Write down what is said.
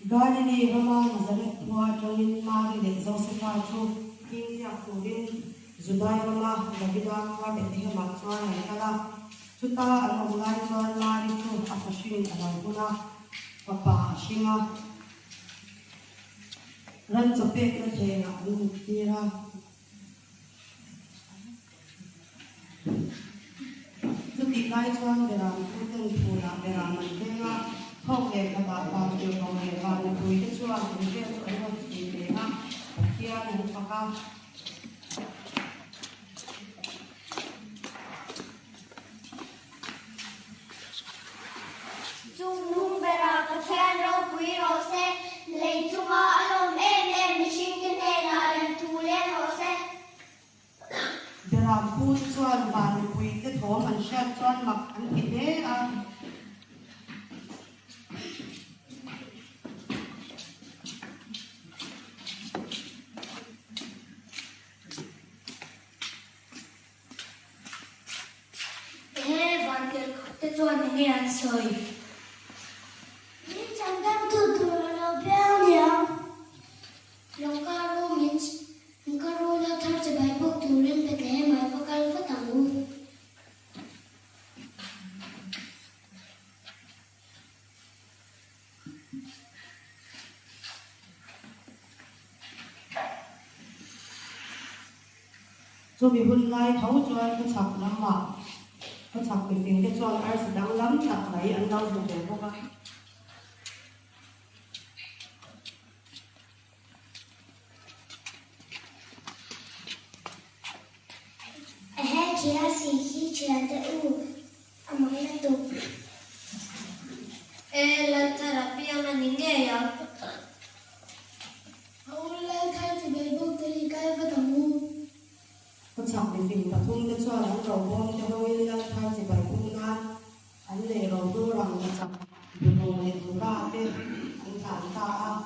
Galilei Roma Nazareth Noa Trangin Magi de Josepha Chu King Ya Turin Judai Roma Davida Noa Bethlehem Chuan Kala Chuta Alongai Chuan Mari Chu Afashin Alanguna Papa Shinga Ran Chapek na Thena Tira Chuti Kai Chuan Beram Putan Pula Beram Mantenga Hong Lek Naba Pam Kiều Hong Lek Van Bùi Cái Chuan Bùi Cái Chuan Hong Lek Lek Ha Kia Nụ Phaka Chung Nung Bera Ka Khen Ro Pui Ro Se Lei Chunga Alom Em Em Mishing Kin He Na Len Tu Len Ro Se Beram Put Chuan Van Bùi Cái Thom An Shat Chuan Mak An Kite A Chuan nghe ăn sơi những chẳng đang từ từ là béo nhiều lòng caro mình caro là thằng sẽ bài bốc từ lên bề thế mà có cái phát tàng u cho bị hôn lai thấu Chuan cái chọc lắm mà có chọc bình tình cái Chuan ai sẽ đáng lắm chọc lấy ăn đâu được để không ạ chia sẻ khi chuyện tới u mà cái tụ là therapy mà những nghe vậy ông lên thay thì bài bốc thì cái phát tàng u có chọc bình tình tập trung cái Chuan ăn đầu bông cho đôi lên thay chỉ bài cung nan ăn để đầu đua rằng là chọc bình hồ để chúng ta tên anh thản ta